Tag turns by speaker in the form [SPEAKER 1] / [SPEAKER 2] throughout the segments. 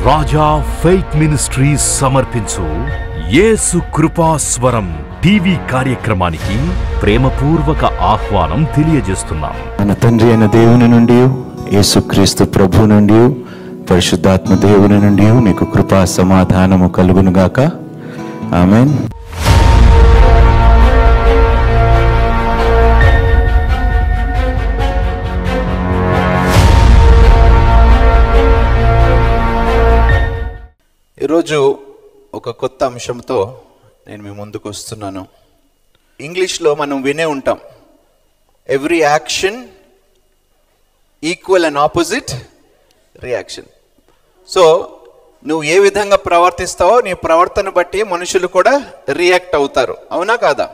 [SPEAKER 1] రాజా Faith ministries సమర్పించు యేసు కృపాస్వరం TV కార్యక్రమానికి ప్రేమపూర్వక ఆహ్వానం తెలియజేస్తున్నాం.
[SPEAKER 2] మన తండ్రి అయిన దేవుని నుండి, యేసుక్రీస్తు ప్రభు నుండి, పరిశుద్ధాత్మ దేవుని నుండి మీకు కృపా సమాధానము కలుగునుగాక. ఆమేన్.
[SPEAKER 3] ఈరోజు ఒక కొత్త అంశంతో నేను మీ ముందుకు వస్తున్నాను. ఇంగ్లీష్లో మనం వినే ఉంటాం, every action equal and opposite reaction. So నువ్వు ఏ విధంగా ప్రవర్తిస్తావో నీ ప్రవర్తన బట్టి మనుషులు కూడా రియాక్ట్ అవుతారు, అవునా కాదా?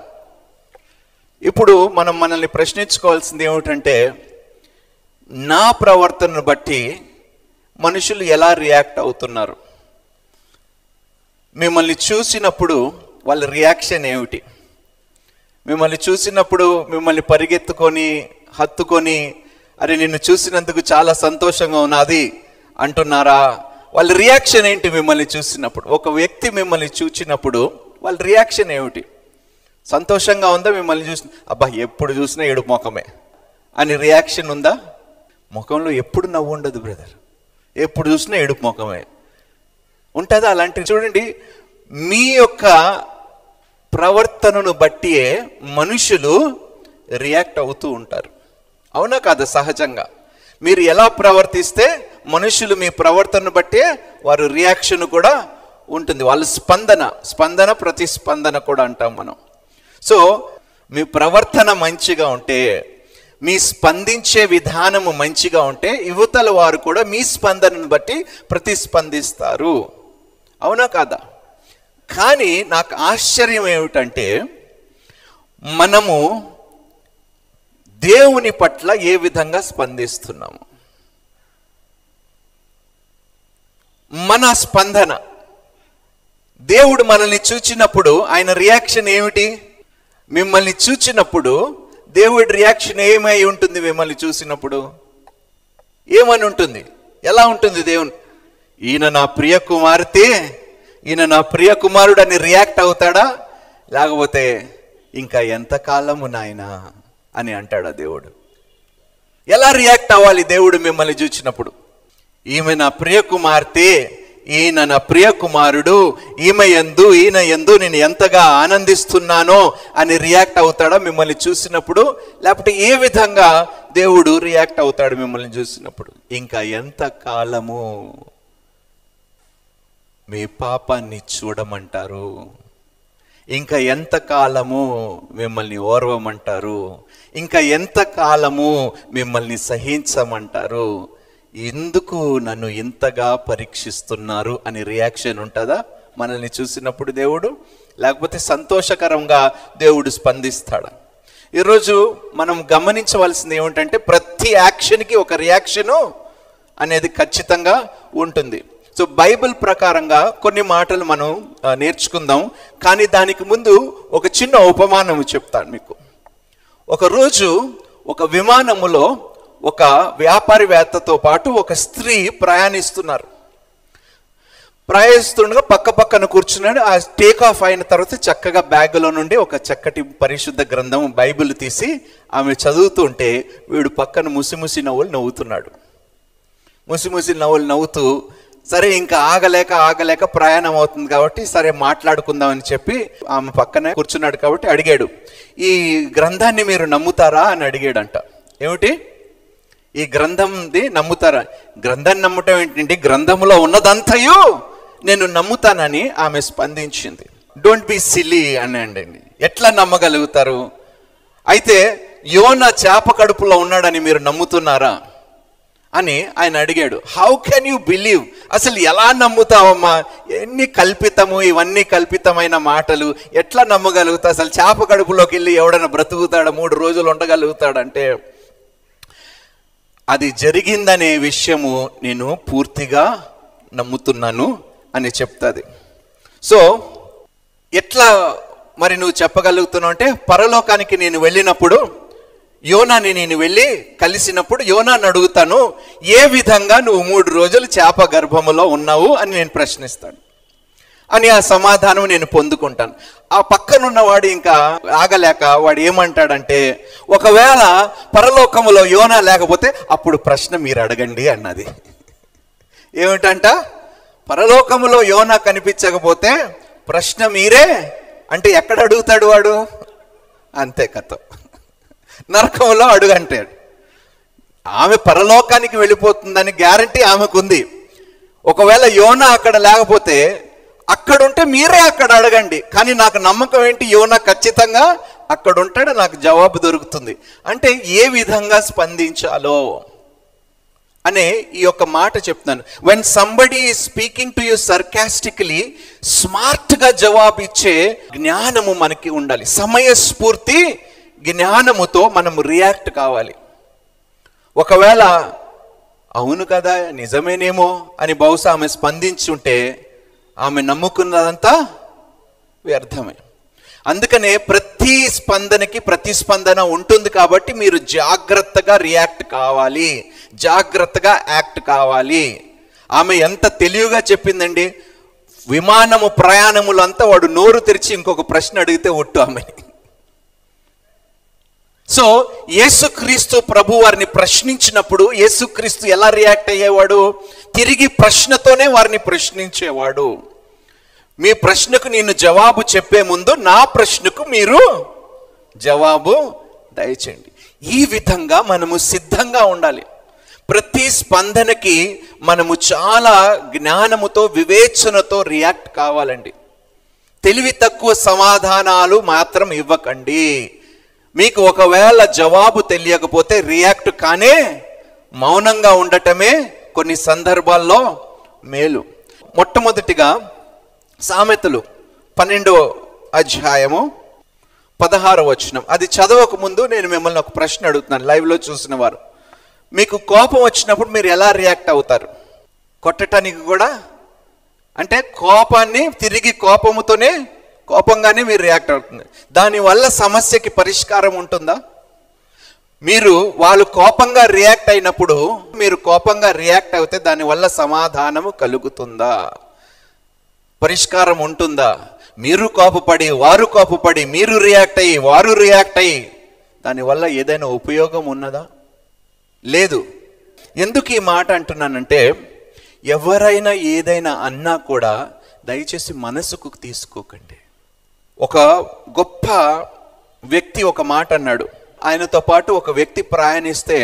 [SPEAKER 3] ఇప్పుడు మనం మనల్ని ప్రశ్నించుకోవాల్సింది ఏమిటంటే, నా ప్రవర్తనను బట్టి మనుషులు ఎలా రియాక్ట్ అవుతున్నారు? మిమ్మల్ని చూసినప్పుడు వాళ్ళ రియాక్షన్ ఏమిటి? మిమ్మల్ని చూసినప్పుడు మిమ్మల్ని పరిగెత్తుకొని హత్తుకొని, అరే నిన్ను చూసినందుకు చాలా సంతోషంగా ఉన్నది అంటున్నారా? వాళ్ళ రియాక్షన్ ఏంటి మిమ్మల్ని చూసినప్పుడు? ఒక వ్యక్తి మిమ్మల్ని చూసినప్పుడు వాళ్ళ రియాక్షన్ ఏమిటి? సంతోషంగా ఉందా? మిమ్మల్ని చూసి అబ్బా ఎప్పుడు చూసినా ఏడు ముఖమే అని రియాక్షన్ ఉందా? ముఖంలో ఎప్పుడు నవ్వు ఉండదు బ్రదర్, ఎప్పుడు చూసినా ఏడుపు ముఖమే ఉంటుందా? అలాంటివి చూడండి, మీ యొక్క ప్రవర్తనను బట్టియే మనుషులు రియాక్ట్ అవుతూ ఉంటారు, అవునా కాదా? సహజంగా మీరు ఎలా ప్రవర్తిస్తే మనుషులు మీ ప్రవర్తనను బట్టే వారి రియాక్షన్ కూడా ఉంటుంది. వాళ్ళ స్పందన ప్రతిస్పందన కూడా అంటాం మనం. సో మీ ప్రవర్తన మంచిగా ఉంటే, మీ స్పందించే విధానము మంచిగా ఉంటే యువతల వారు కూడా మీ స్పందనను బట్టి ప్రతిస్పందిస్తారు, అవునా కాదా? కానీ నాకు ఆశ్చర్యం ఏమిటంటే, మనము దేవుని పట్ల ఏ విధంగా స్పందిస్తున్నాము? మన స్పందన, దేవుడు మనల్ని చూచినప్పుడు ఆయన రియాక్షన్ ఏమిటి? మిమ్మల్ని చూచినప్పుడు దేవుడి రియాక్షన్ ఏమై ఉంటుంది? మిమ్మల్ని చూసినప్పుడు ఏమని ఉంటుంది? ఎలా ఉంటుంది? దేవుని ఈయన నా ప్రియ కుమార్తె, ఈయన నా ప్రియ కుమారుడు అని రియాక్ట్ అవుతాడా? లేకపోతే ఇంకా ఎంతకాలము నాయనా అని అంటాడా దేవుడు? ఎలా రియాక్ట్ అవ్వాలి దేవుడు మిమ్మల్ని చూసినప్పుడు? ఈమె నా ప్రియ కుమార్తె, ఈయన నా ప్రియ కుమారుడు, ఈయన యందు నేను ఎంతగా ఆనందిస్తున్నానో అని రియాక్ట్ అవుతాడా మిమ్మల్ని చూసినప్పుడు? లేకపోతే ఏ విధంగా దేవుడు రియాక్ట్ అవుతాడు మిమ్మల్ని చూసినప్పుడు? ఇంకా ఎంత కాలము మీ పాపాన్ని చూడమంటారు? ఇంకా ఎంత కాలము మిమ్మల్ని ఓర్వమంటారు? ఇంకా ఎంత కాలము మిమ్మల్ని సహించమంటారు? ఎందుకు నన్ను ఇంతగా పరీక్షిస్తున్నారు అని రియాక్షన్ ఉంటుందా మనల్ని చూసినప్పుడు దేవుడు? లేకపోతే సంతోషకరంగా దేవుడు స్పందిస్తాడా? ఈరోజు మనం గమనించవలసింది ఏమిటంటే, ప్రతి యాక్షన్కి ఒక రియాక్షను అనేది ఖచ్చితంగా ఉంటుంది. సో బైబిల్ ప్రకారంగా కొన్ని మాటలు మనం నేర్చుకుందాం, కానీ దానికి ముందు ఒక చిన్న ఉపమానం చెప్తాను మీకు. ఒకరోజు ఒక విమానములో ఒక వ్యాపారవేత్తతో పాటు ఒక స్త్రీ ప్రయాణిస్తుండగా పక్కన కూర్చున్నాడు. ఆ టేక్ ఆఫ్ అయిన తర్వాత చక్కగా బ్యాగులో నుండి ఒక చక్కటి పరిశుద్ధ గ్రంథం బైబిల్ తీసి ఆమె చదువుతుంటే వీడు పక్కన ముసిముసి నవ్వులు నవ్వుతున్నాడు. ముసిముసి నవ్వులు నవ్వుతూ, సరే ఇంకా ఆగలేక ప్రయాణం అవుతుంది కాబట్టి సరే మాట్లాడుకుందామని చెప్పి ఆమె పక్కనే కూర్చున్నాడు కాబట్టి అడిగాడు, ఈ గ్రంథాన్ని మీరు నమ్ముతారా అని అడిగాడంట. ఏమిటి? ఈ గ్రంథంది నమ్ముతారా? గ్రంథాన్ని నమ్మటం ఏంటంటే, గ్రంథంలో ఉన్నదంతయు నేను నమ్ముతానని ఆమె స్పందించింది. డోంట్ బి సిల్లీ అని అండి, ఎట్లా నమ్మగలుగుతారు? అయితే యోనా చేప కడుపులో ఉన్నాడని మీరు నమ్ముతున్నారా అని ఆయన అడిగాడు. How can you believe? అసలు ఎలా నమ్ముతావమ్మా? ఎన్ని కల్పితము, ఇవన్నీ కల్పితమైన మాటలు, ఎట్లా నమ్మగలుగుతా? అసలు చేప కడుపులోకి వెళ్ళి ఎవడన్నా బ్రతుకుతాడా? 3 రోజులు ఉండగలుగుతాడంటే అది జరిగిందనే విషయము నేను పూర్తిగా నమ్ముతున్నాను అని చెప్తుంది. సో ఎట్లా మరి నువ్వు చెప్పగలుగుతున్నావు అంటే, పరలోకానికి నేను వెళ్ళినప్పుడు యోనాని నేను వెళ్ళి కలిసినప్పుడు యోనాని అడుగుతాను, ఏ విధంగా నువ్వు 3 రోజులు చేప గర్భములో ఉన్నావు అని నేను ప్రశ్నిస్తాను అని ఆ సమాధానం నేను పొందుకుంటాను. ఆ పక్కనున్నవాడు ఇంకా ఆగలేక వాడు ఏమంటాడంటే, ఒకవేళ పరలోకములో యోనా లేకపోతే అప్పుడు ప్రశ్న మీరు అడగండి అన్నది. ఏమిటంట, పరలోకములో యోనా కనిపించకపోతే ప్రశ్న మీరే అంటే ఎక్కడ అడుగుతాడు వాడు? అంతే కథ, నరకంలో అడుగంటాడు. ఆమె పరలోకానికి వెళ్ళిపోతుందని గ్యారంటీ ఆమెకుంది. ఒకవేళ యోనా అక్కడ లేకపోతే అక్కడుంటే మీరే అక్కడ అడగండి, కానీ నాకు నమ్మకం ఏంటి, యోనా ఖచ్చితంగా అక్కడ ఉంటాడు, నాకు జవాబు దొరుకుతుంది. అంటే ఏ విధంగా స్పందించాలో అనే ఈ యొక్క మాట చెప్తున్నాను. When somebody is speaking to you sarcastically, స్మార్ట్గా జవాబు ఇచ్చే జ్ఞానము మనకి ఉండాలి. సమయస్ఫూర్తి జ్ఞానముతో మనము రియాక్ట్ కావాలి. ఒకవేళ అవును కదా నిజమేనేమో అని బహుశా ఆమె స్పందించుంటే ఆమె నమ్ముకున్నదంతా వ్యర్థమే. అందుకనే ప్రతి స్పందనకి ప్రతిస్పందన ఉంటుంది కాబట్టి మీరు జాగ్రత్తగా రియాక్ట్ కావాలి, జాగ్రత్తగా యాక్ట్ కావాలి. ఆమె ఎంత తెలివిగా చెప్పిందండి. విమానము ప్రయాణములంతా వాడు నోరు తెరిచి ఇంకొక ప్రశ్న అడిగితే ఒట్టు ఆమెని. సో యేసుక్రీస్తు ప్రభు వారిని ప్రశ్నించినప్పుడు యేసుక్రీస్తు ఎలా రియాక్ట్ అయ్యేవాడు? తిరిగి ప్రశ్నతోనే వారిని ప్రశ్నించేవాడు. మీ ప్రశ్నకు నేను జవాబు చెప్పే ముందు నా ప్రశ్నకు మీరు జవాబు దయచేయండి. ఈ విధంగా మనము సిద్ధంగా ఉండాలి. ప్రతి స్పందనకి మనము చాలా జ్ఞానముతో వివేచనతో రియాక్ట్ కావాలండి. తెలివి తక్కువ సమాధానాలు మాత్రం ఇవ్వకండి. మీకు ఒకవేళ జవాబు తెలియకపోతే రియాక్ట్ కానే మౌనంగా ఉండటమే కొన్ని సందర్భాల్లో మేలు. మొట్టమొదటిగా సామెతలు 12వ అధ్యాయము 16వ వచనం. అది చదవక ముందు నేను మిమ్మల్ని ఒక ప్రశ్న అడుగుతున్నాను. లైవ్లో చూసిన వారు, మీకు కోపం వచ్చినప్పుడు మీరు ఎలా రియాక్ట్ అవుతారు? కొట్టడానికి కూడా, అంటే కోపాన్ని తిరిగి కోపంగానే మీరు రియాక్ట్ అవుతుంది. దానివల్ల సమస్యకి పరిష్కారం ఉంటుందా? మీరు వాళ్ళు కోపంగా రియాక్ట్ అయినప్పుడు మీరు కోపంగా రియాక్ట్ అవుతే దానివల్ల సమాధానము కలుగుతుందా? పరిష్కారం ఉంటుందా? మీరు కోపపడి వారు కోపపడి మీరు రియాక్ట్ అయ్యి వారు రియాక్ట్ అయ్యి దానివల్ల ఏదైనా ఉపయోగం ఉన్నదా? లేదు. ఎందుకు ఈ మాట అంటున్నానంటే, ఎవరైనా ఏదైనా అన్నా కూడా దయచేసి మనసుకు తీసుకోకండి. ఒక గొప్ప వ్యక్తి ఒక మాట అన్నాడు. ఆయనతో పాటు ఒక వ్యక్తి ప్రయాణిస్తే,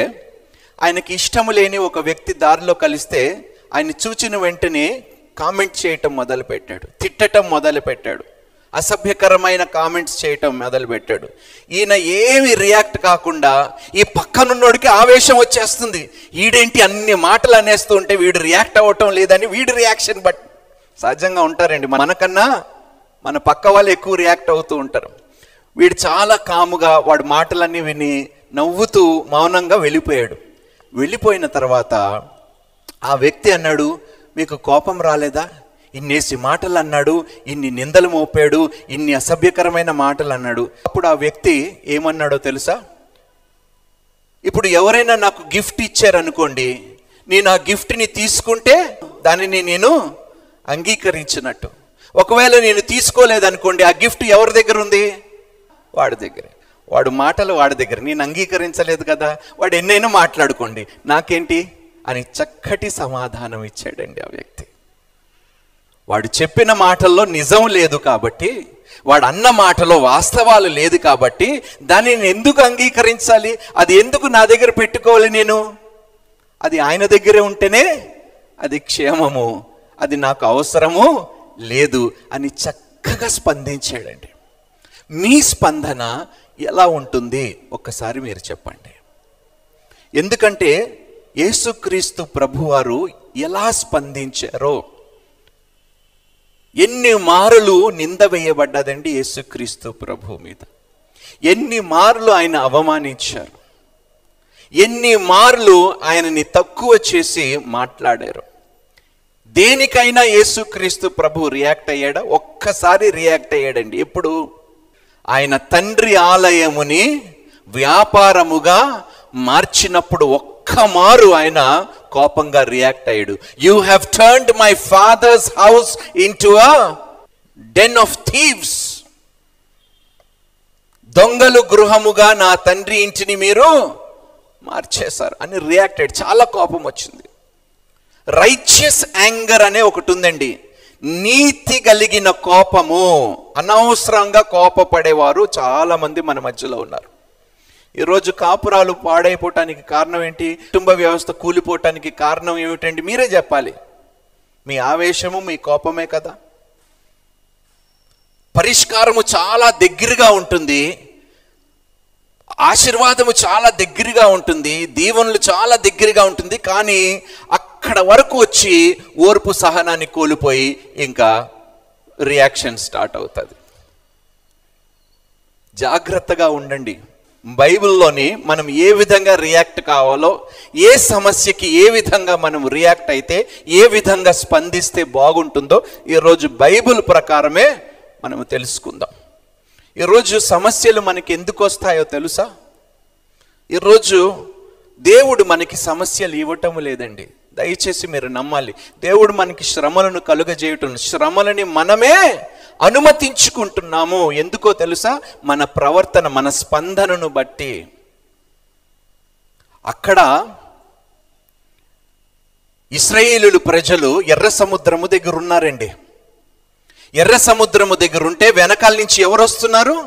[SPEAKER 3] ఆయనకి ఇష్టము లేని ఒక వ్యక్తి దారిలో కలిస్తే ఆయన చూచిన వెంటనే కామెంట్ చేయటం మొదలుపెట్టాడు, తిట్టడం మొదలుపెట్టాడు, అసభ్యకరమైన కామెంట్స్ చేయటం మొదలుపెట్టాడు. ఈయన ఏమి రియాక్ట్ కాకుండా ఈ పక్కనున్నోడికి ఆవేశం వచ్చేస్తుంది. వీడేంటి అన్ని మాటలు అనేస్తూ ఉంటే వీడు రియాక్ట్ అవ్వటం లేదని వీడి రియాక్షన్ బట్ సహజంగా ఉంటారండి. మనకన్నా మన పక్క వాళ్ళు ఎక్కువ రియాక్ట్ అవుతూ ఉంటారు. వీడు చాలా కాముగా వాడు మాటలన్నీ విని నవ్వుతూ మౌనంగా వెళ్ళిపోయాడు. వెళ్ళిపోయిన తర్వాత ఆ వ్యక్తి అన్నాడు, మీకు కోపం రాలేదా? ఇన్నేసి మాటలు అన్నాడు, ఇన్ని నిందలు మోపాడు, ఇన్ని అసభ్యకరమైన మాటలు అన్నాడు. అప్పుడు ఆ వ్యక్తి ఏమన్నాడో తెలుసా? ఇప్పుడు ఎవరైనా నాకు గిఫ్ట్ ఇచ్చారనుకోండి, నేను ఆ గిఫ్ట్ని తీసుకుంటే దానిని నేను అంగీకరించినట్టు. ఒకవేళ నేను తీసుకోలేదనుకోండి, ఆ గిఫ్ట్ ఎవరి దగ్గర ఉంది? వాడి దగ్గర. వాడు మాటలు వాడి దగ్గర, నేను అంగీకరించలేదు కదా, వాడు ఎన్నైనా మాట్లాడుకోండి నాకేంటి అని చక్కటి సమాధానం ఇచ్చాడండి ఆ వ్యక్తి. వాడు చెప్పిన మాటల్లో నిజం లేదు కాబట్టి, వాడు అన్న మాటలో వాస్తవాలు లేదు కాబట్టి దాన్ని నేను ఎందుకు అంగీకరించాలి? అది ఎందుకు నా దగ్గర పెట్టుకోవాలి? నేను అది ఆయన దగ్గరే ఉంటేనే అది క్షేమము, అది నాకు అవసరము లేదు అని చక్కగా స్పందించాడండి. మీ స్పందన ఎలా ఉంటుంది ఒక్కసారి మీరు చెప్పండి. ఎందుకంటే యేసుక్రీస్తు ప్రభువారు ఎలా స్పందించారో, ఎన్ని మారులు నింద వేయబడ్డదండి యేసుక్రీస్తు ప్రభు మీద. ఎన్ని మార్లు ఆయన అవమానించారు, ఎన్ని మార్లు ఆయనని తక్కువ చేసి మాట్లాడారు. దేనికైనా యేసుక్రీస్తు ప్రభు రియాక్ట్ అయ్యాడా? ఒక్కసారి రియాక్ట్ అయ్యాడండి. ఎప్పుడు? ఆయన తండ్రి ఆలయముని వ్యాపారముగా మార్చినప్పుడు ఒక్కమారు ఆయన కోపంగా రియాక్ట్ అయ్యాడు. You have turned my father's house into a den of thieves. దొంగలు గృహముగా నా తండ్రి ఇంటిని మీరు మార్చేశారు అని రియాక్ట్ అయ్యాడు. చాలా కోపం వచ్చింది. రైచియస్ యాంగర్ అనే ఒకటి ఉందండి. నీతి కలిగిన కోపము. అనవసరంగా కోపపడేవారు చాలా మంది మన మధ్యలో ఉన్నారు. ఈరోజు కాపురాలు పాడైపోవటానికి కారణం ఏంటి? కుటుంబ వ్యవస్థ కూలిపోవటానికి కారణం ఏమిటండి? మీరే చెప్పాలి. మీ ఆవేశము, మీ కోపమే కదా. పరిష్కారము చాలా దగ్గరగా ఉంటుంది, ఆశీర్వాదము చాలా దగ్గరగా ఉంటుంది, దీవెనలు చాలా దగ్గరగా ఉంటుంది. కానీ అక్కడ వరకు వచ్చి ఓర్పు సహనాన్ని కోల్పోయి ఇంకా రియాక్షన్ స్టార్ట్ అవుతుంది. జాగ్రత్తగా ఉండండి. బైబిల్లోని మనం ఏ విధంగా రియాక్ట్ కావాలో, ఏ సమస్యకి ఏ విధంగా మనం రియాక్ట్ అయితే, ఏ విధంగా స్పందిస్తే బాగుంటుందో ఈరోజు బైబిల్ ప్రకారమే మనం తెలుసుకుందాం. ఈరోజు సమస్యలు మనకి ఎందుకు వస్తాయో తెలుసా? ఈరోజు దేవుడు మనకి సమస్యలు ఇవ్వటం లేదండి. దయచేసి మీరు నమ్మాలి. దేవుడు మనకి శ్రమలను కలుగజేయటం, శ్రమలని మనమే అనుమతించుకుంటున్నాము. ఎందుకో తెలుసా? మన ప్రవర్తన, మన స్పందనను బట్టి. అక్కడ ఇశ్రాయేలు ప్రజలు ఎర్ర సముద్రము దగ్గర ఉన్నారండి. ఎర్ర సముద్రము దగ్గర ఉంటే వెనకాల నుంచి ఎవరు వస్తున్నారు?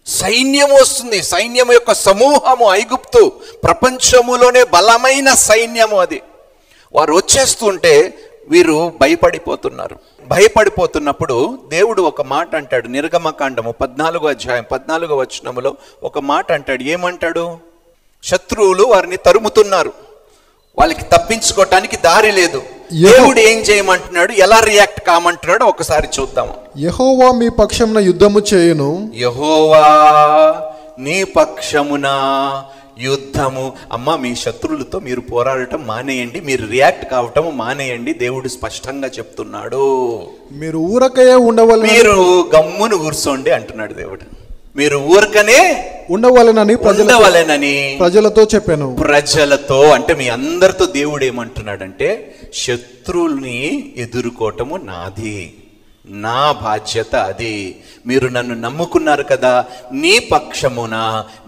[SPEAKER 3] సైన్యము వస్తుంది. సైన్యం యొక్క సమూహము. ఐగుప్తు ప్రపంచములోనే బలమైన సైన్యము అది. వారు వచ్చేస్తుంటే వీరు భయపడిపోతున్నారు. భయపడిపోతున్నప్పుడు దేవుడు ఒక మాట అంటాడు. నిర్గమకాండము 14వ అధ్యాయం 14వ వచనములో ఒక మాట అంటాడు. ఏమంటాడు? శత్రువులు వారిని తరుముతున్నారు, వాళ్ళకి తప్పించుకోవటానికి దారి లేదు. దేవుడు ఏం చేయమంటున్నాడు, ఎలా రియాక్ట్ కామంటున్నాడు ఒకసారి చూద్దాము.
[SPEAKER 4] యెహోవా మీ పక్షమున యుద్ధము చేయును.
[SPEAKER 3] యెహోవా నీ పక్షమున యుద్ధము. అమ్మ, మీ శత్రువులతో మీరు పోరాడటం మానేయండి, మీరు రియాక్ట్ కావటం మానేయండి. దేవుడు స్పష్టంగా చెప్తున్నాడు.
[SPEAKER 4] మీరు ఊరకయే ఉండవలెను,
[SPEAKER 3] మీరు గమ్మును కూర్చోండి అంటున్నాడు దేవుడు. మీరు ఊరకనే
[SPEAKER 4] ఉండవలెనని
[SPEAKER 3] ప్రజలతో
[SPEAKER 4] చెప్పాను.
[SPEAKER 3] ప్రజలతో అంటే మీ అందరితో దేవుడు ఏమంటున్నాడంటే, శత్రువుల్ని ఎదుర్కోవటము నాది, నా బాధ్యత అది. మీరు నన్ను నమ్ముకున్నారు కదా, నీ పక్షమున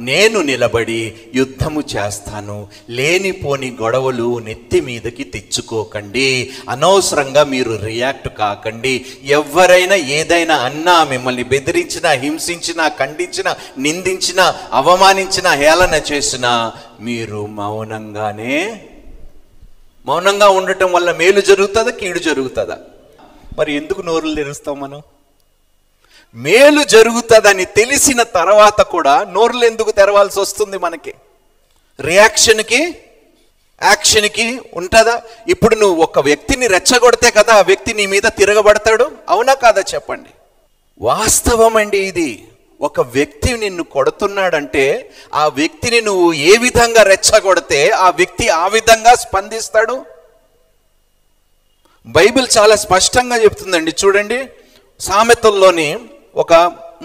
[SPEAKER 3] నేను నిలబడి యుద్ధము చేస్తాను. లేనిపోని గొడవలు నెత్తి మీదకి తెచ్చుకోకండి. అనవసరంగా మీరు రియాక్ట్ కాకండి. ఎవరైనా ఏదైనా అన్నా, మిమ్మల్ని బెదిరించినా, హింసించినా, ఖండించినా, నిందించినా, అవమానించినా, హేళన చేసినా మీరు మౌనంగా ఉండటం వల్ల మేలు జరుగుతుందా, కీడు జరుగుతుందా? మరి ఎందుకు నోరులు తెరుస్తాం మనం? మేలు జరుగుతుందని తెలిసిన తర్వాత కూడా నోరులు ఎందుకు తెరవాల్సి వస్తుంది మనకి? రియాక్షన్కి యాక్షన్కి ఉంటుందా? ఇప్పుడు నువ్వు ఒక వ్యక్తిని రెచ్చగొడితే కదా ఆ వ్యక్తి నీ మీద తిరగబడతాడు. అవునా కాదా చెప్పండి? వాస్తవం అండి ఇది. ఒక వ్యక్తి నిన్ను కొడుతున్నాడంటే ఆ వ్యక్తిని నువ్వు ఏ విధంగా రెచ్చగొడితే ఆ వ్యక్తి ఆ విధంగా స్పందిస్తాడు. బైబిల్ చాలా స్పష్టంగా చెప్తుందండి. చూడండి, సామెతల్లోని ఒక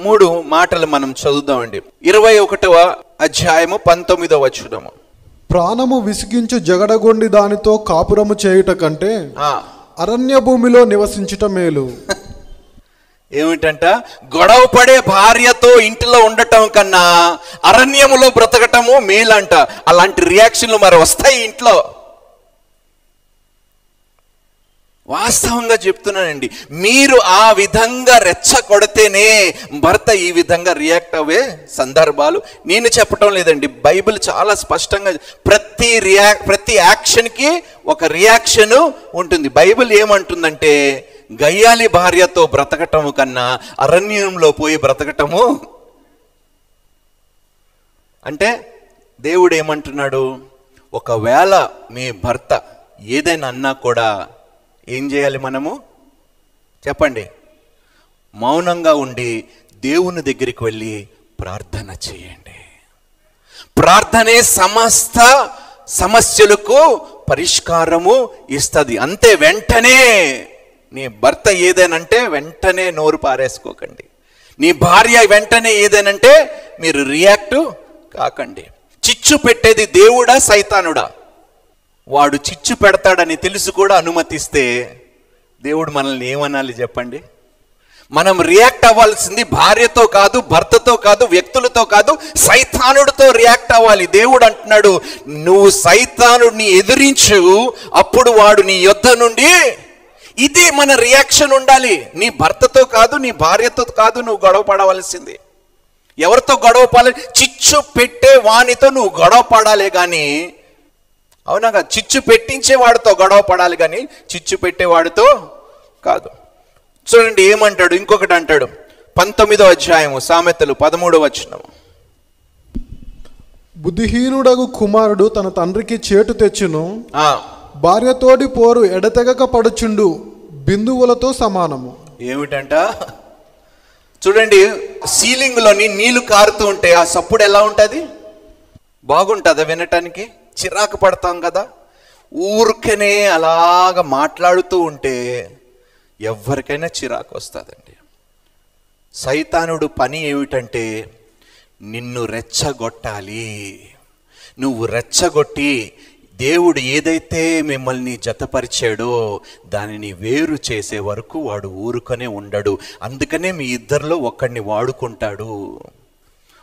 [SPEAKER 3] 3 మాటలు మనం చదువుదామండి. 21వ అధ్యాయము 19వ వచనము.
[SPEAKER 4] ప్రాణము విసిగించు జగడగొండి దానితో కాపురము చేయుట కంటే అరణ్య భూమిలో నివసించుట మేలు.
[SPEAKER 3] ఏమిటంట? గొడవ పడే భార్యతో ఇంటిలో ఉండటం కన్నా అరణ్యములో బ్రతకటము మేలంట. అలాంటి రియాక్షన్లు మరి వస్తాయి ఇంట్లో. వాస్తవంగా చెప్తున్నానండి. మీరు ఆ విధంగా రెచ్చగొడితేనే భర్త ఈ విధంగా రియాక్ట్ అవ్వే సందర్భాలు. నేను చెప్పటం లేదండి, బైబిల్ చాలా స్పష్టంగా ప్రతి యాక్షన్కి ఒక రియాక్షన్ ఉంటుంది. బైబిల్ ఏమంటుందంటే, గయ్యాలి భార్యతో బ్రతకటము కన్నా అరణ్యంలో పోయి బ్రతకటము అంటే, దేవుడు ఏమంటున్నాడు? ఒకవేళ మీ భర్త ఏదైనా అన్నా కూడా ఏం చేయాలి మనము? చెప్పండి. మౌనంగా ఉండి దేవుని దగ్గరికి వెళ్ళి ప్రార్థన చేయండి. ప్రార్థనే సమస్త సమస్యలకు పరిష్కారము ఇస్తుంది. అంతే. వెంటనే నీ భర్త ఏదైనంటే వెంటనే నోరు పారేసుకోకండి. నీ భార్య వెంటనే ఏదేనంటే మీరు రియాక్ట్ కాకండి. చిచ్చు పెట్టేది దేవుడా సైతానుడా? వాడు చిచ్చు పెడతాడని తెలిసి కూడా అనుమతిస్తే దేవుడు మనల్ని ఏమనాలి చెప్పండి? మనం రియాక్ట్ అవ్వాల్సింది భార్యతో కాదు, భర్తతో కాదు, వ్యక్తులతో కాదు, సైతానుడితో రియాక్ట్ అవ్వాలి. దేవుడు అంటున్నాడు, నువ్వు సైతానుడిని ఎదిరించు, అప్పుడు వాడు నీ యొద్ద నుండి. ఇది మన రియాక్షన్ ఉండాలి. నీ భర్తతో కాదు, నీ భార్యతో కాదు నువ్వు గొడవ పడవలసింది. ఎవరితో గొడవ పడాలి? చిచ్చు పెట్టే వానితో నువ్వు గొడవ పడాలి కానీ, అవునా, చిచ్చు పెట్టించే వాడితో గొడవ పడాలి కానీ చిచ్చు పెట్టేవాడితో కాదు. చూడండి ఏమంటాడు, ఇంకొకటి అంటాడు 19వ అధ్యాయము సామెతలు 13వ వచనం.
[SPEAKER 4] బుద్ధిహీనుడగు కుమారుడు తన తండ్రికి చేటు తెచ్చును, భార్యతోడి పోరు ఎడతెగక పడుచుండు బిందువులతో సమానము.
[SPEAKER 3] ఏమిటంట? చూడండి, సీలింగ్ లోని నీళ్లు కారుతూ ఉంటే ఆ సప్పుడు ఎలా ఉంటుంది? బాగుంటుందా వినటానికి? చిరాకు పడతాం కదా. ఊరికనే అలాగ మాట్లాడుతూ ఉంటే ఎవరికైనా చిరాకు వస్తుందండి. సైతానుడు పని ఏమిటంటే నిన్ను రెచ్చగొట్టాలి. నువ్వు రెచ్చగొట్టి దేవుడు ఏదైతే మిమ్మల్ని జతపరిచాడో దానిని వేరు చేసే వరకు వాడు ఊరుకనే ఉండడు. అందుకనే మీ ఇద్దరిలో ఒకరిని వాడుకుంటాడు.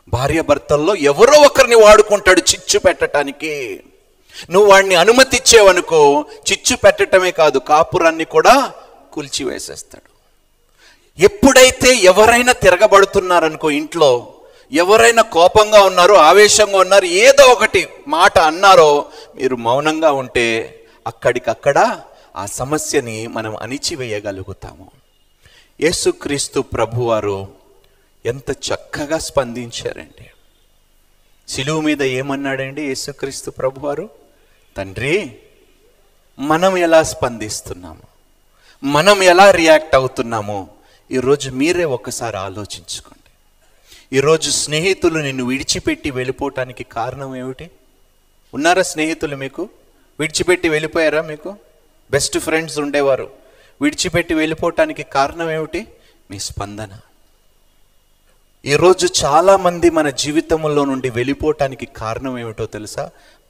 [SPEAKER 3] భార్య భర్తల్లో ఎవరో ఒకరిని వాడుకుంటాడు చిచ్చు పెట్టడానికి. నువ్వు వాడిని అనుమతిచ్చేవనుకో చిచ్చు పెట్టడమే కాదు, కాపురాన్ని కూడా కూల్చివేసేస్తాడు. ఎప్పుడైతే ఎవరైనా తిరగబడుతున్నారనుకో, ఇంట్లో ఎవరైనా కోపంగా ఉన్నారు, ఆవేశంగా ఉన్నారు, ఏదో ఒకటి మాట అన్నారో మీరు మౌనంగా ఉంటే అక్కడికక్కడ ఆ సమస్యని మనం అణిచివేయగలుగుతాము. యేసుక్రీస్తు ప్రభువారు ఎంత చక్కగా స్పందించారండి. శిలువ మీద ఏమన్నాడండి యేసుక్రీస్తు ప్రభువారు? తండ్రి, మనం ఎలా స్పందిస్తున్నాము, మనం ఎలా రియాక్ట్ అవుతున్నామో ఈరోజు మీరే ఒకసారి ఆలోచించుకోండి. ఈరోజు స్నేహితులు నిన్ను విడిచిపెట్టి వెళ్ళిపోవటానికి కారణం ఏమిటి? ఉన్నారా స్నేహితులు మీకు? విడిచిపెట్టి వెళ్ళిపోయారా? మీకు బెస్ట్ ఫ్రెండ్స్ ఉండేవారు, విడిచిపెట్టి వెళ్ళిపోవటానికి కారణం ఏమిటి? మీ స్పందన. ఈరోజు చాలామంది మన జీవితంలో నుండి వెళ్ళిపోవటానికి కారణం ఏమిటో తెలుసా?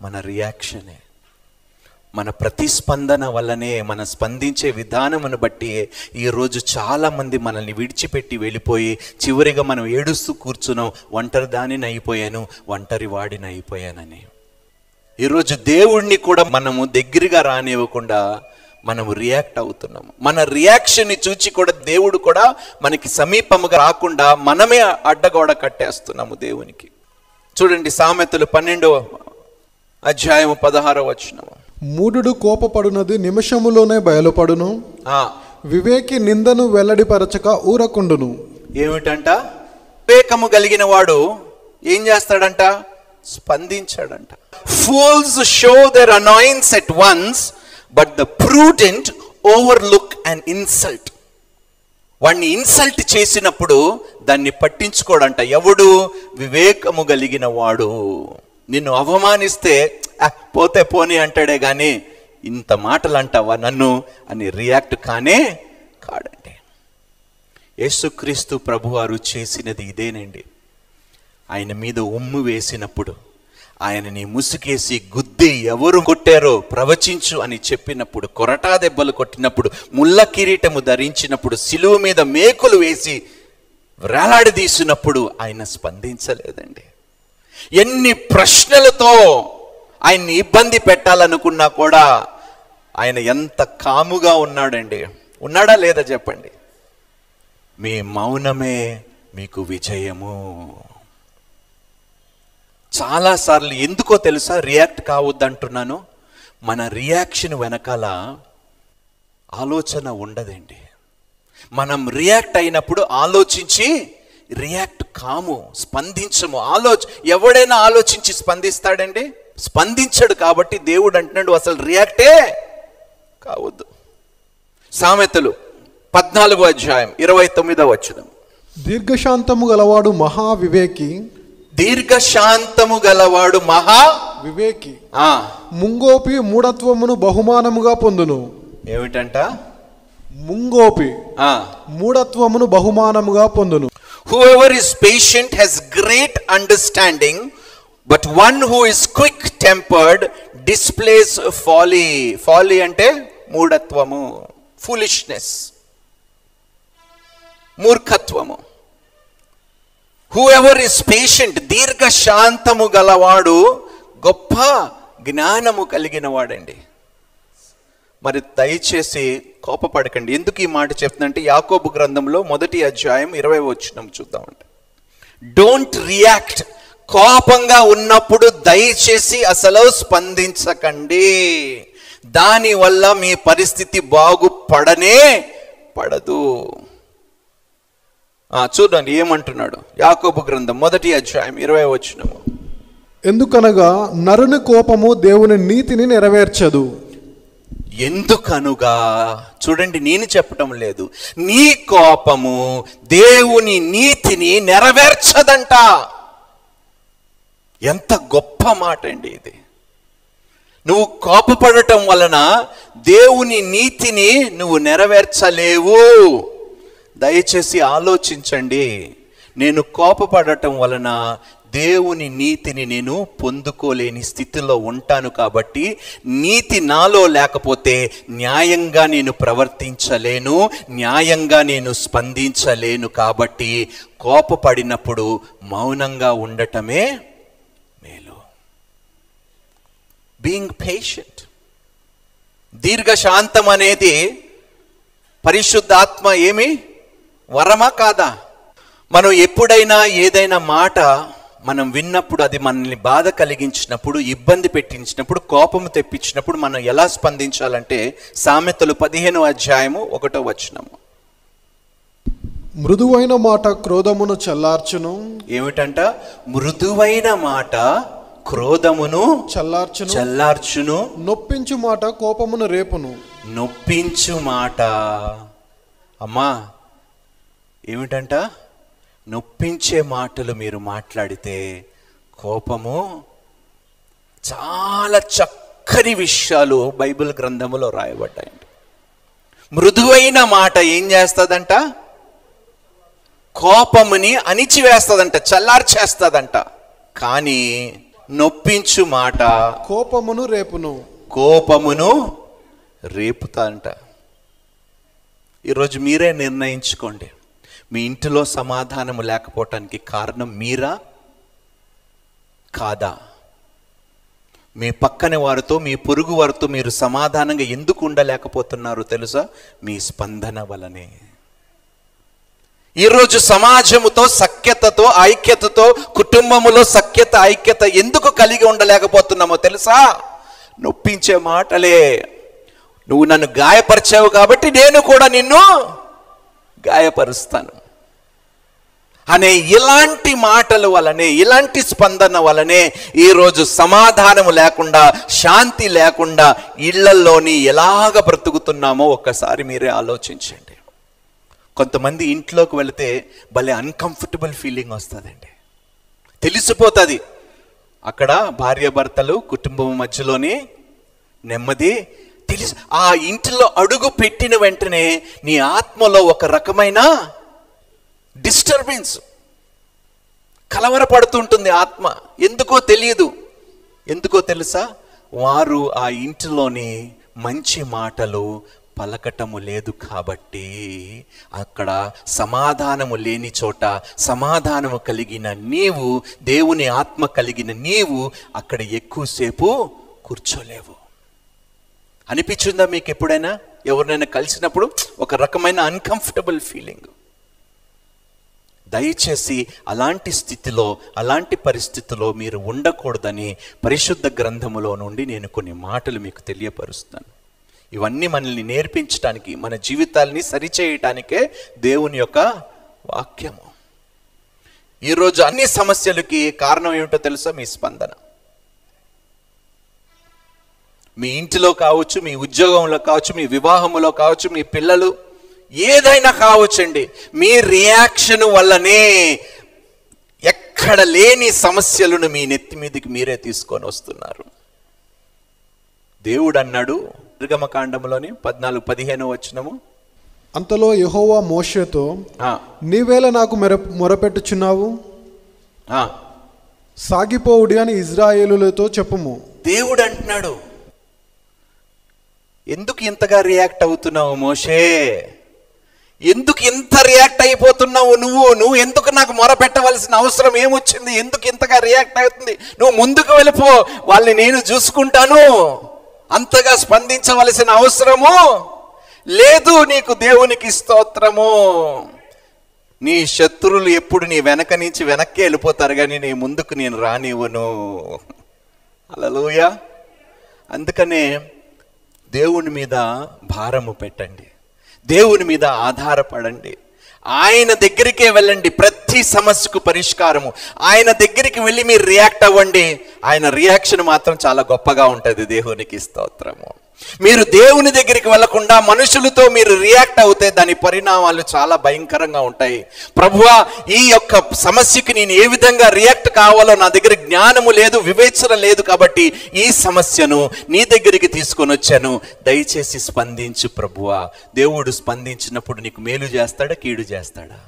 [SPEAKER 3] మన రియాక్షనే, మన ప్రతిస్పందన వల్లనే, మన స్పందించే విధానమును బట్టి ఈరోజు చాలామంది మనల్ని విడిచిపెట్టి వెళ్ళిపోయి చివరిగా మనం ఏడుస్తూ కూర్చున్నాం, ఒంటరి దానిని అయిపోయాను, ఒంటరి వాడిని అయిపోయానని. ఈరోజు దేవుణ్ణి కూడా మనము దగ్గరగా రానివ్వకుండా మనము రియాక్ట్ అవుతున్నాము. మన రియాక్షన్ని చూచి కూడా దేవుడు కూడా మనకి సమీపముగా రాకుండా మనమే అడ్డగోడ కట్టేస్తున్నాము దేవునికి. చూడండి సామెతలు 12వ అధ్యాయము 16వ వచనం.
[SPEAKER 4] మూఢుడు కోపపడునది నిమిషములోనే బయలుపడును, వివేకి నిందను వెల్లడిపరచక ఊరకుండును.
[SPEAKER 3] ఏమిటంట? వివేకము కలిగిన వాడు ఏం చేస్తాడంట? స్పందించాడంట. Fools show their annoyance at once, but the prudent overlook an insult. వాడిని ఇన్సల్ట్ చేసినప్పుడు దాన్ని పట్టించుకోడంట. ఎవడు? వివేకము కలిగిన వాడు. నిన్ను అవమానిస్తే పోతే పోనీ అంటాడే కానీ ఇంత మాటలు అంటావా నన్ను అని రియాక్ట్ కానే కాడండి. యేసుక్రీస్తు ప్రభువారు చేసినది ఇదేనండి. ఆయన మీద ఉమ్ము వేసినప్పుడు, ఆయనని ముసుకేసి గుద్ది ఎవరు కొట్టారో ప్రవచించు అని చెప్పినప్పుడు, కొరటా దెబ్బలు కొట్టినప్పుడు, ముళ్ళ కిరీటము ధరించినప్పుడు, సిలువ మీద మేకులు వేసి వేలాడదీసినప్పుడు ఆయన స్పందించలేదండి. ఎన్ని ప్రశ్నలతో ఆయన్ని ఇబ్బంది పెట్టాలనుకున్నా కూడా ఆయన ఎంత కాముగా ఉన్నాడండి. ఉన్నాడా లేదా చెప్పండి? మీ మౌనమే మీకు విజయము. చాలాసార్లు ఎందుకో తెలుసా రియాక్ట్ కావద్దంటున్నాను? మన రియాక్షన్ వెనకాల ఆలోచన ఉండదండి. మనం రియాక్ట్ అయినప్పుడు ఆలోచించి రియాక్ట్ కాము, స్పందించము. ఎవడైనా ఆలోచించి స్పందిస్తాడండి? స్పందించడు. కాబట్టి దేవుడు అంటున్నాడు అసలు రియాక్టే కావద్దు. సామెతలు 14వ అధ్యాయం 29వ వచనం.
[SPEAKER 4] దీర్ఘశాంతము గలవాడు మహా వివేకి,
[SPEAKER 3] దీర్ఘశాంతము గలవాడు మహా
[SPEAKER 4] వివేకి ముంగోపి మూఢత్వమును బహుమానముగా పొందును.
[SPEAKER 3] ఏమిటంట?
[SPEAKER 4] ముంగోపి మూఢత్వమును బహుమానముగా పొందును.
[SPEAKER 3] Whoever is patient has great understanding, but one who is quick tempered displays folly. Folly అంటే మూఢత్వము, foolishness, మూర్ఖత్వము. Whoever is patient, దీర్ఘ శాంతము గలవాడు గొప్ప జ్ఞానము కలిగిన వాడండి. మరి దయచేసి కోపపడకండి. ఎందుకు ఈ మాట చెప్తుందంటే యాకోబు గ్రంథంలో 1వ అధ్యాయం 20వ వచనం చూద్దామండి. Don't react. కోపంగా ఉన్నప్పుడు దయచేసి అసలు స్పందించకండి. దానివల్ల మీ పరిస్థితి బాగుపడనే పడదు. చూడండి ఏమంటున్నాడు యాకోబు గ్రంథం 1వ అధ్యాయం 20వ వచనము.
[SPEAKER 4] ఎందుకనగా నరుని కోపము దేవుని నీతిని నెరవేర్చదు.
[SPEAKER 3] ఎందుకనుగా, చూడండి నేను చెప్పటం లేదు, నీ కోపము దేవుని నీతిని నెరవేర్చదంట. ఎంత గొప్ప మాట అండి ఇది. నువ్వు కోపపడటం వలన దేవుని నీతిని నువ్వు నెరవేర్చలేవు. దయచేసి ఆలోచించండి. నేను కోపపడటం వలన దేవుని నీతిని నేను పొందుకోలేని స్థితిలో ఉంటాను. కాబట్టి నీతి నాలో లేకపోతే న్యాయంగా నేను ప్రవర్తించలేను, న్యాయంగా నేను స్పందించలేను. కాబట్టి కోపపడినప్పుడు మౌనంగా ఉండటమే మేలు. Being patient. దీర్ఘశాంతం అనేది పరిశుద్ధాత్మ ఏమి వరమా కాదా? మనం ఎప్పుడైనా ఏదైనా మాట మనం విన్నప్పుడు అది మనల్ని బాధ కలిగించినప్పుడు, ఇబ్బంది పెట్టించినప్పుడు, కోపము తెప్పించినప్పుడు మనం ఎలా స్పందించాలంటే సామెతలు 15వ అధ్యాయము 1వ వచనము.
[SPEAKER 4] మృదువైన మాట క్రోధమును చల్లార్చును.
[SPEAKER 3] ఏమిటంట? మృదువైన మాట క్రోధమును చల్లార్చును.
[SPEAKER 4] నొప్పించు మాట కోపమును రేపును.
[SPEAKER 3] నొప్పించు మాట. అమ్మా ఏమిటంట? నొప్పించే మాటలు మీరు మాట్లాడితే కోపము. చాలా చక్కని విషయాలు బైబిల్ గ్రంథములో రాయబడ్డాయండి. మృదువైన మాట ఏం చేస్తుందంట? కోపముని అణిచివేస్తుందంట, చల్లార్చేస్తుందంట. కానీ నొప్పించు మాట కోపమును రేపుతాంట. ఈరోజు మీరే నిర్ణయించుకోండి. మీ ఇంటిలో సమాధానము లేకపోవటానికి కారణం మీరా కాదా? మీ పక్కన వారితో, మీ పొరుగు వారితో మీరు సమాధానంగా ఎందుకు ఉండలేకపోతున్నారు తెలుసా? మీ స్పందన వలనే. ఈరోజు సమాజముతో సఖ్యతతో, ఐక్యతతో, కుటుంబములో సఖ్యత, ఐక్యత ఎందుకు కలిగి ఉండలేకపోతున్నామో తెలుసా? నొప్పించే మాటలే. నువ్వు నన్ను గాయపరిచావు కాబట్టి నేను కూడా నిన్ను గాయపరుస్తాను అనే ఇలాంటి మాటల వలనే, ఇలాంటి స్పందన వలనే ఈరోజు సమాధానము లేకుండా, శాంతి లేకుండా ఇళ్లలోని ఎలాగ బ్రతుకుతున్నామో ఒక్కసారి మీరే ఆలోచించండి. కొంతమంది ఇంట్లోకి వెళితే భలే అన్కంఫర్టబుల్ ఫీలింగ్ వస్తుందండి. తెలిసిపోతుంది అక్కడ భార్యాభర్తలు కుటుంబం మధ్యలోని నెమ్మది తెలిసి. ఆ ఇంటిలో అడుగు పెట్టిన వెంటనే నీ ఆత్మలో ఒక రకమైన డిస్టర్బెన్స్, కలవరపడుతుంటుంది ఆత్మ. ఎందుకో తెలియదు. ఎందుకో తెలుసా? వారు ఆ ఇంటిలోని మంచి మాటలు పలకటము లేదు కాబట్టి. అక్కడ సమాధానము లేని చోట సమాధానము కలిగిన నీవు, దేవుని ఆత్మ కలిగిన నీవు అక్కడ ఎక్కువసేపు కూర్చోలేవు. అనిపించిందా మీకు ఎప్పుడైనా? ఎవరినైనా కలిసినప్పుడు ఒక రకమైన అన్కంఫర్టబుల్ ఫీలింగ్. దయచేసి అలాంటి స్థితిలో, అలాంటి పరిస్థితిలో మీరు ఉండకూడదని పరిశుద్ధ గ్రంథములో నుండి నేను కొన్ని మాటలు మీకు తెలియపరుస్తాను. ఇవన్నీ మనల్ని నేర్పించడానికి, మన జీవితాలని సరిచేయటానికే దేవుని యొక్క వాక్యము. ఈరోజు అన్ని సమస్యలకి కారణం ఏమిటో తెలుసా? మీ స్పందన. మీ ఇంటిలో కావచ్చు, మీ ఉద్యోగంలో కావచ్చు, మీ వివాహంలో కావచ్చు, మీ పిల్లలు, ఏదైనా కావచ్చండి. మీ రియాక్షన్ వల్లనే ఎక్కడ లేని సమస్యలను మీ నెత్తి మీదకి మీరే తీసుకొని వస్తున్నారు. దేవుడు అన్నాడు నిర్గమకాండంలోని 14-15 వచనము,
[SPEAKER 4] అంతలో యెహోవా మోషేతో, నీవేళ నాకు మొరపెట్టుచున్నావు, సాగిపోవుడి అని ఇజ్రాయేలులతో చెప్పుము.
[SPEAKER 3] దేవుడు అంటున్నాడు, ఎందుకు ఇంతగా రియాక్ట్ అవుతున్నావు మోషే? ఎందుకు ఇంత రియాక్ట్ అయిపోతున్నావు? నువ్వు ఎందుకు నాకు మొర పెట్టవలసిన అవసరం ఏమొచ్చింది? ఎందుకు ఇంతగా రియాక్ట్ అవుతుంది? నువ్వు ముందుకు వెళ్ళిపో, వాళ్ళని నేను చూసుకుంటాను. అంతగా స్పందించవలసిన అవసరము లేదు నీకు. దేవునికి స్తోత్రము. నీ శత్రువులు ఎప్పుడు నీ వెనక నుంచి వెనక్కి వెళ్ళిపోతారు, కానీ నీ ముందుకు నేను రానివ్వను. హల్లెలూయా. అందుకనే దేవుని మీద భారము పెట్టండి, దేవుని మీద ఆధారపడండి, ఆయన దగ్గరికే వెళ్ళండి. ప్రతి సమస్యకు పరిష్కారము ఆయన దగ్గరికి వెళ్ళి మీరు రియాక్ట్ అవ్వండి. ఆయన రియాక్షన్ మాత్రం చాలా గొప్పగా ఉంటుంది. దేవునికి స్తోత్రము. మీరు దేవుని దగ్గరికి వెళ్లకుండా మనుషులతో మీరు రియాక్ట్ అవుతే దాని పరిణామాలు చాలా భయంకరంగా ఉంటాయి. ప్రభువా, ఈ యొక్క సమస్యకి నేను ఏ విధంగా రియాక్ట్ కావాలో నా దగ్గర జ్ఞానము లేదు, వివేచన లేదు, కాబట్టి ఈ సమస్యను నీ దగ్గరికి తీసుకొని వచ్చాను, దయచేసి స్పందించు ప్రభువా. దేవుడు స్పందించినప్పుడు నీకు మేలు చేస్తాడా, కీడు చేస్తాడా?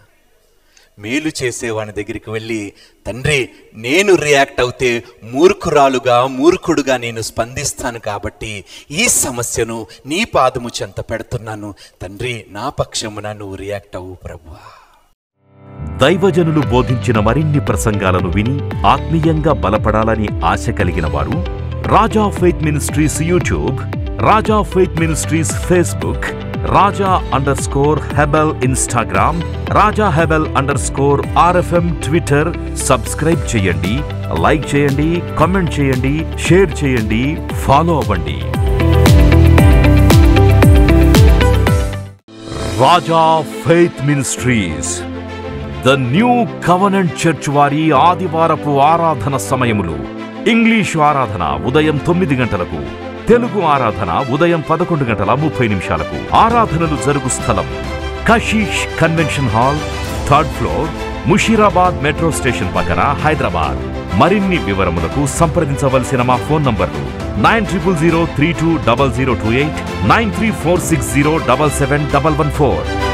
[SPEAKER 3] మేలు చేసేవాని దగ్గరికి వెళ్ళి, తండ్రి నేను రియాక్ట్ అవుతే మూర్ఖుడుగా నేను స్పందిస్తాను, కాబట్టి ఈ సమస్యను నీ పాదము చెంత పెడుతున్నాను తండ్రి, నా పక్షమున నువ్వు రియాక్ట్ అవ్వు ప్రభువా.
[SPEAKER 1] దైవజనులు బోధించిన మరిన్ని ప్రసంగాలను విని ఆత్మీయంగా బలపడాలని ఆశ కలిగిన వారు Raja Faith Ministries YouTube, Raja Faith Ministries Facebook, Raja Hebel Instagram, Raja RFM Twitter subscribe చేయండి, లైక్ చేయండి, కామెంట్ చేయండి, షేర్ చేయండి, ఫాలో అవ్వండి. Raja Faith Ministries the New Covenant Church వారి ఆదివారపు ఆరాధన సమయములు: ఇంగ్లీషు ఆరాధన ఉదయం 9 గంటలకు, తెలుగు ఆరాధన ఉదయం 11:30 ఆరాధనలు జరుగు స్థలం Kashish Convention Hall, 3rd floor, Musheerabad metro station పక్కన, హైదరాబాద్. మరిన్ని వివరములకు సంప్రదించవలసిన మా ఫోన్ నంబర్లు 9000320028, 9346077114.